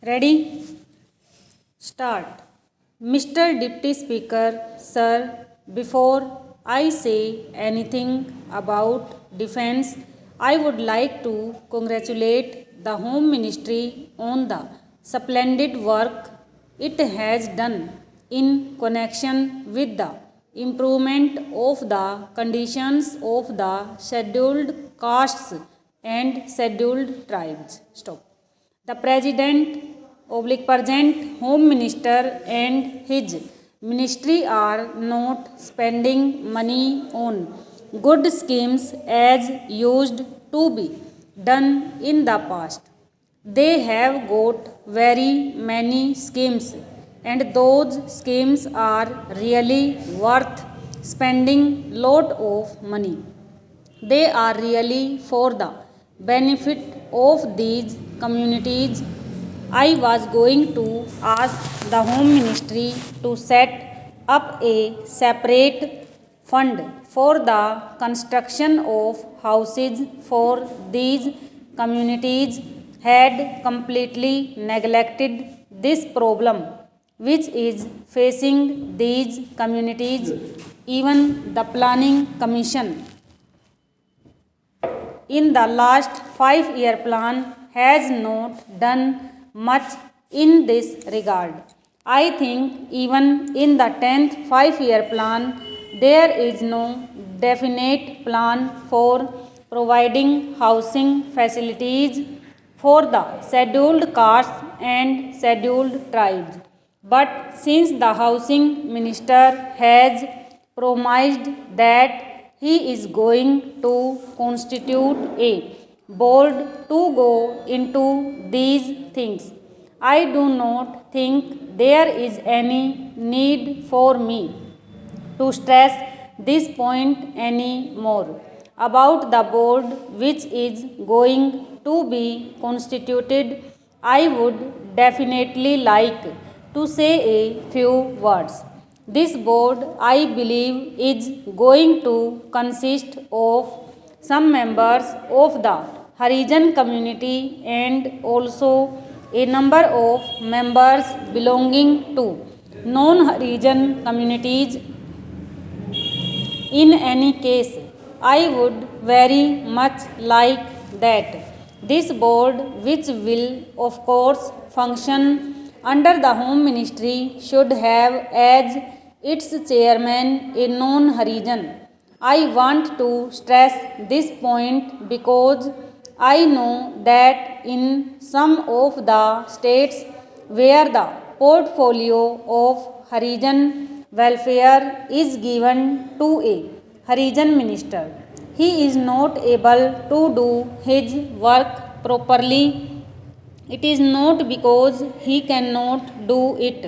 Ready? Start. Mr. Deputy Speaker, Sir, before I say anything about defense, I would like to congratulate the Home Ministry on the splendid work it has done in connection with the improvement of the conditions of the scheduled castes and scheduled tribes. Stop. The President, oblique present Home Minister and his ministry are not spending money on good schemes as used to be done in the past. They have got very many schemes, and those schemes are really worth spending lot of money. They are really for the benefit of these communities. I was going to ask the Home Ministry to set up a separate fund for the construction of houses for these communities had completely neglected this problem which is facing these communities. Even the planning commission in the last 5-year plan has not done much in this regard. I think even in the 10th 5-year plan, there is no definite plan for providing housing facilities for the scheduled castes and scheduled tribes. But since the housing minister has promised that he is going to constitute a board to go into these things, I do not think there is any need for me to stress this point any more. About the board which is going to be constituted, I would definitely like to say a few words. This board, I believe, is going to consist of some members of the Harijan community and also a number of members belonging to non-Harijan communities. In any case, I would very much like that this board, which will of course function under the Home Ministry, should have as its chairman a non-Harijan. I want to stress this point because I know that in some of the states where the portfolio of Harijan welfare is given to a Harijan minister, he is not able to do his work properly. It is not because he cannot do it.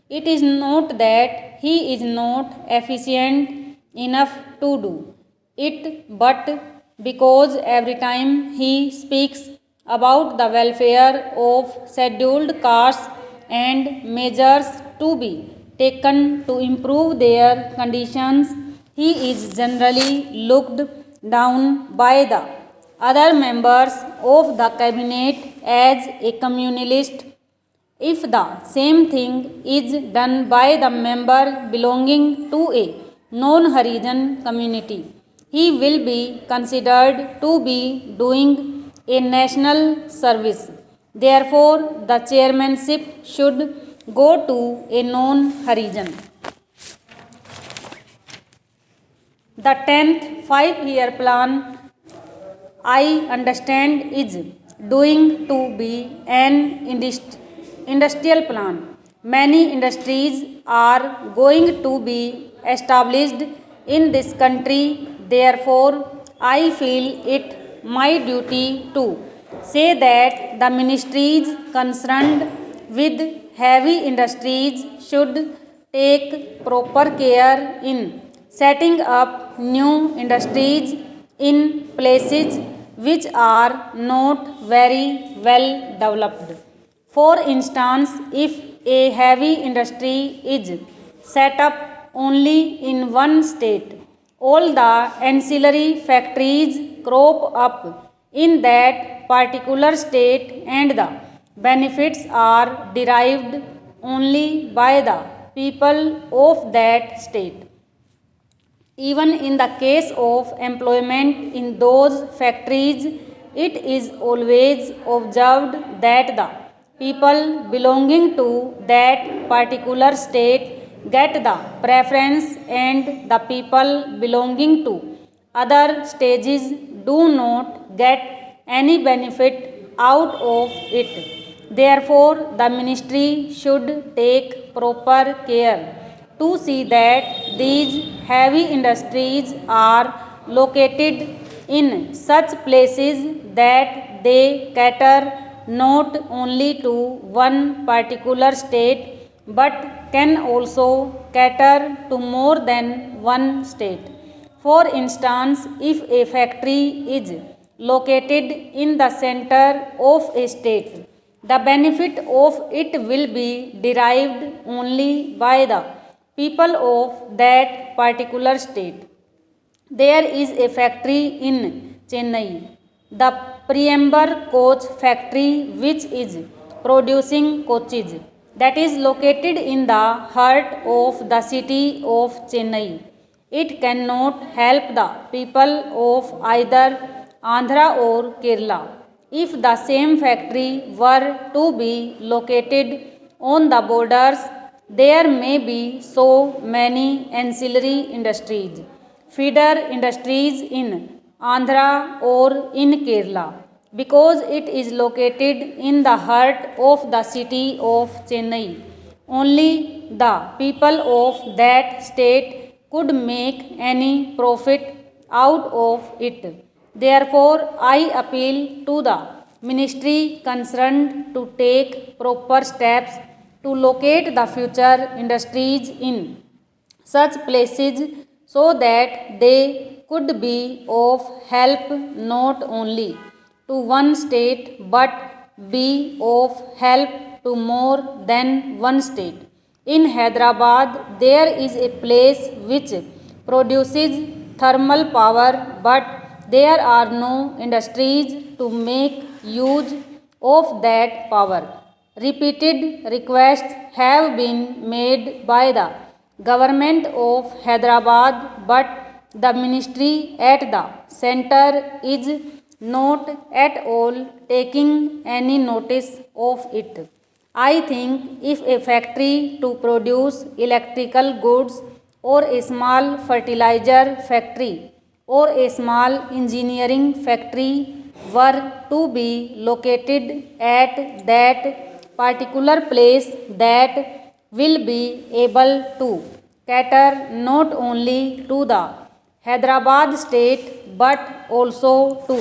It is not that he is not efficient enough to do it, but because every time he speaks about the welfare of scheduled castes and measures to be taken to improve their conditions, he is generally looked down by the other members of the cabinet as a communalist. If the same thing is done by the member belonging to a non-Harijan community, he will be considered to be doing a national service. Therefore, the chairmanship should go to a non-Harijan. The 10th 5-year plan, I understand, is doing to be an industrial plan. Many industries are going to be established in this country. Therefore, I feel it my duty to say that the ministries concerned with heavy industries should take proper care in setting up new industries in places which are not very well developed. For instance, if a heavy industry is set up only in one state, all the ancillary factories crop up in that particular state and the benefits are derived only by the people of that state. Even in the case of employment in those factories, it is always observed that the people belonging to that particular state get the preference and the people belonging to other states do not get any benefit out of it. Therefore, the ministry should take proper care to see that these heavy industries are located in such places that they cater not only to one particular state but can also cater to more than one state. For instance, if a factory is located in the center of a state, the benefit of it will be derived only by the people of that particular state. There is a factory in Chennai, the Priambar coach factory, which is producing coaches, that is located in the heart of the city of Chennai. It cannot help the people of either Andhra or Kerala. If the same factory were to be located on the borders, there may be so many ancillary industries, feeder industries in Andhra or in Kerala. Because it is located in the heart of the city of Chennai, only the people of that state could make any profit out of it. Therefore, I appeal to the ministry concerned to take proper steps to locate the future industries in such places so that they could be of help not only to one state but be of help to more than one state. In Hyderabad, there is a place which produces thermal power, but there are no industries to make use of that power. Repeated requests have been made by the government of Hyderabad, but the ministry at the center is not at all taking any notice of it. I think if a factory to produce electrical goods or a small fertilizer factory or a small engineering factory were to be located at that particular place, that will be able to cater not only to the Hyderabad state but also to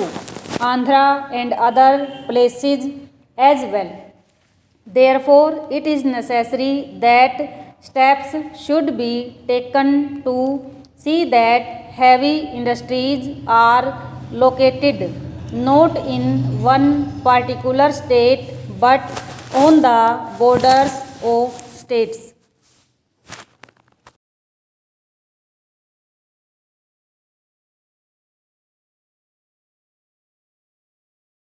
Andhra and other places as well. Therefore, it is necessary that steps should be taken to see that heavy industries are located not in one particular state but on the borders of states.